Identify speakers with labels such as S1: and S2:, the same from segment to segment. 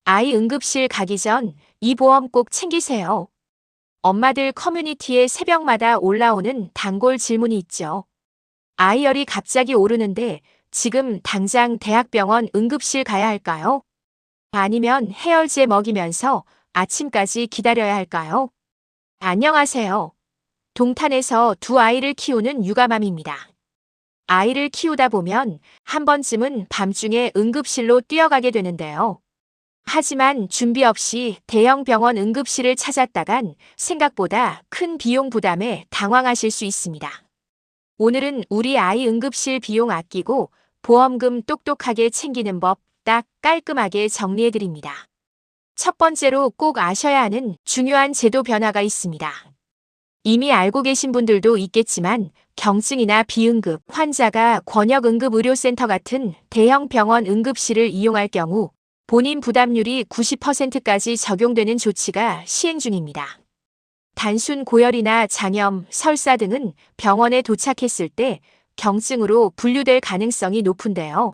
S1: 아이 응급실 가기 전 이 보험 꼭 챙기세요. 엄마들 커뮤니티에 새벽마다 올라오는 단골 질문이 있죠. 아이열이 갑자기 오르는데 지금 당장 대학병원 응급실 가야 할까요? 아니면 해열제 먹이면서 아침까지 기다려야 할까요? 안녕하세요. 동탄에서 두 아이를 키우는 육아맘입니다. 아이를 키우다 보면 한 번쯤은 밤중에 응급실로 뛰어가게 되는데요. 하지만 준비 없이 대형 병원 응급실을 찾았다간 생각보다 큰 비용 부담에 당황하실 수 있습니다. 오늘은 우리 아이 응급실 비용 아끼고 보험금 똑똑하게 챙기는 법 딱 깔끔하게 정리해드립니다. 첫 번째로 꼭 아셔야 하는 중요한 제도 변화가 있습니다. 이미 알고 계신 분들도 있겠지만 경증이나 비응급 환자가 권역응급의료센터 같은 대형 병원 응급실을 이용할 경우 본인 부담률이 90%까지 적용되는 조치가 시행 중입니다. 단순 고열이나 장염, 설사 등은 병원에 도착했을 때 경증으로 분류될 가능성이 높은데요.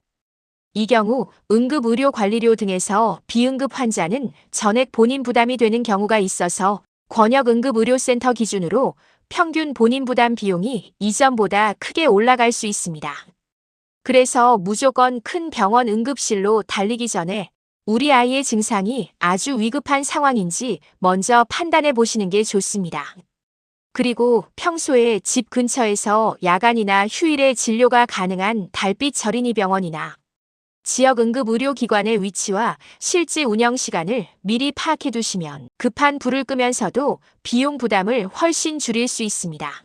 S1: 이 경우 응급의료관리료 등에서 비응급 환자는 전액 본인 부담이 되는 경우가 있어서 권역응급의료센터 기준으로 평균 본인 부담 비용이 이전보다 크게 올라갈 수 있습니다. 그래서 무조건 큰 병원 응급실로 달리기 전에 우리 아이의 증상이 아주 위급한 상황인지 먼저 판단해 보시는 게 좋습니다. 그리고 평소에 집 근처에서 야간이나 휴일에 진료가 가능한 달빛 절인이 병원이나 지역 응급의료기관의 위치와 실제 운영 시간을 미리 파악해 두시면 급한 불을 끄면서도 비용 부담을 훨씬 줄일 수 있습니다.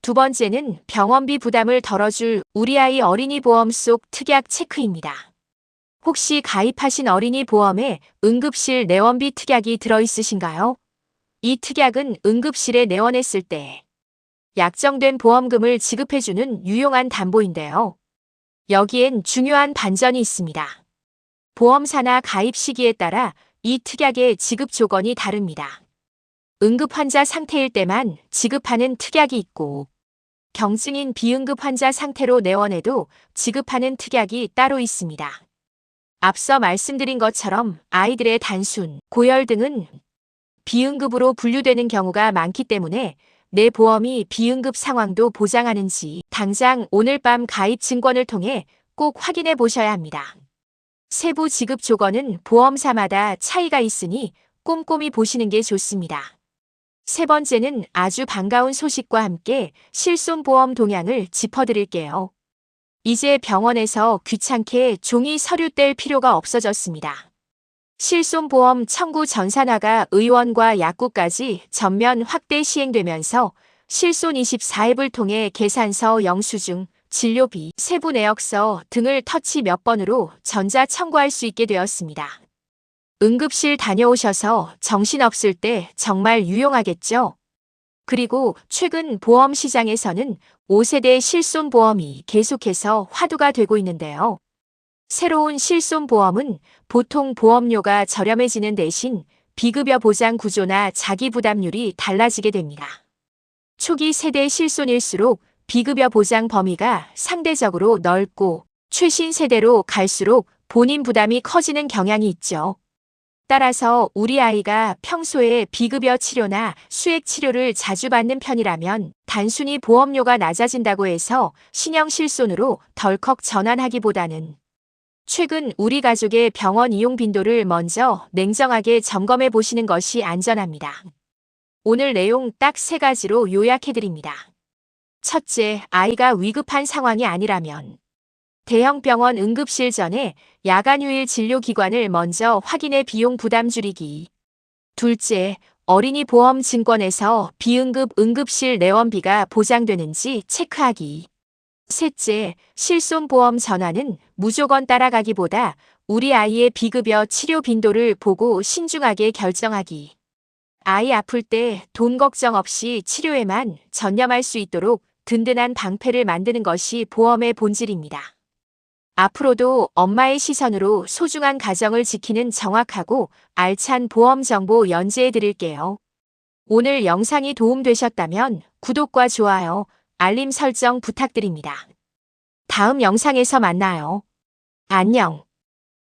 S1: 두 번째는 병원비 부담을 덜어줄 우리 아이 어린이 보험 속 특약 체크입니다. 혹시 가입하신 어린이 보험에 응급실 내원비 특약이 들어있으신가요? 이 특약은 응급실에 내원했을 때 약정된 보험금을 지급해주는 유용한 담보인데요. 여기엔 중요한 반전이 있습니다. 보험사나 가입 시기에 따라 이 특약의 지급 조건이 다릅니다. 응급 환자 상태일 때만 지급하는 특약이 있고 경증인 비응급 환자 상태로 내원해도 지급하는 특약이 따로 있습니다. 앞서 말씀드린 것처럼 아이들의 단순, 고열 등은 비응급으로 분류되는 경우가 많기 때문에 내 보험이 비응급 상황도 보장하는지 당장 오늘 밤 가입 증권을 통해 꼭 확인해 보셔야 합니다. 세부 지급 조건은 보험사마다 차이가 있으니 꼼꼼히 보시는 게 좋습니다. 세 번째는 아주 반가운 소식과 함께 실손보험 동향을 짚어드릴게요. 이제 병원에서 귀찮게 종이 서류 뗄 필요가 없어졌습니다. 실손보험 청구 전산화가 의원과 약국까지 전면 확대 시행되면서 실손 24앱을 통해 계산서 영수증, 진료비, 세부 내역서 등을 터치 몇 번으로 전자 청구할 수 있게 되었습니다. 응급실 다녀오셔서 정신없을 때 정말 유용하겠죠? 그리고 최근 보험 시장에서는 5세대 실손보험이 계속해서 화두가 되고 있는데요. 새로운 실손보험은 보통 보험료가 저렴해지는 대신 비급여 보장 구조나 자기 부담률이 달라지게 됩니다. 초기 세대 실손일수록 비급여 보장 범위가 상대적으로 넓고 최신 세대로 갈수록 본인 부담이 커지는 경향이 있죠. 따라서 우리 아이가 평소에 비급여 치료나 수액 치료를 자주 받는 편이라면 단순히 보험료가 낮아진다고 해서 신형 실손으로 덜컥 전환하기보다는 최근 우리 가족의 병원 이용 빈도를 먼저 냉정하게 점검해 보시는 것이 안전합니다. 오늘 내용 딱 3가지로 요약해드립니다. 첫째, 아이가 위급한 상황이 아니라면 대형 병원 응급실 전에 야간휴일 진료기관을 먼저 확인해 비용 부담 줄이기. 둘째, 어린이 보험 증권에서 비응급 응급실 내원비가 보장되는지 체크하기. 셋째, 실손보험 전환은 무조건 따라가기보다 우리 아이의 비급여 치료 빈도를 보고 신중하게 결정하기. 아이 아플 때 돈 걱정 없이 치료에만 전념할 수 있도록 든든한 방패를 만드는 것이 보험의 본질입니다. 앞으로도 엄마의 시선으로 소중한 가정을 지키는 정확하고 알찬 보험 정보 연재해 드릴게요. 오늘 영상이 도움되셨다면 구독과 좋아요, 알림 설정 부탁드립니다. 다음 영상에서 만나요. 안녕.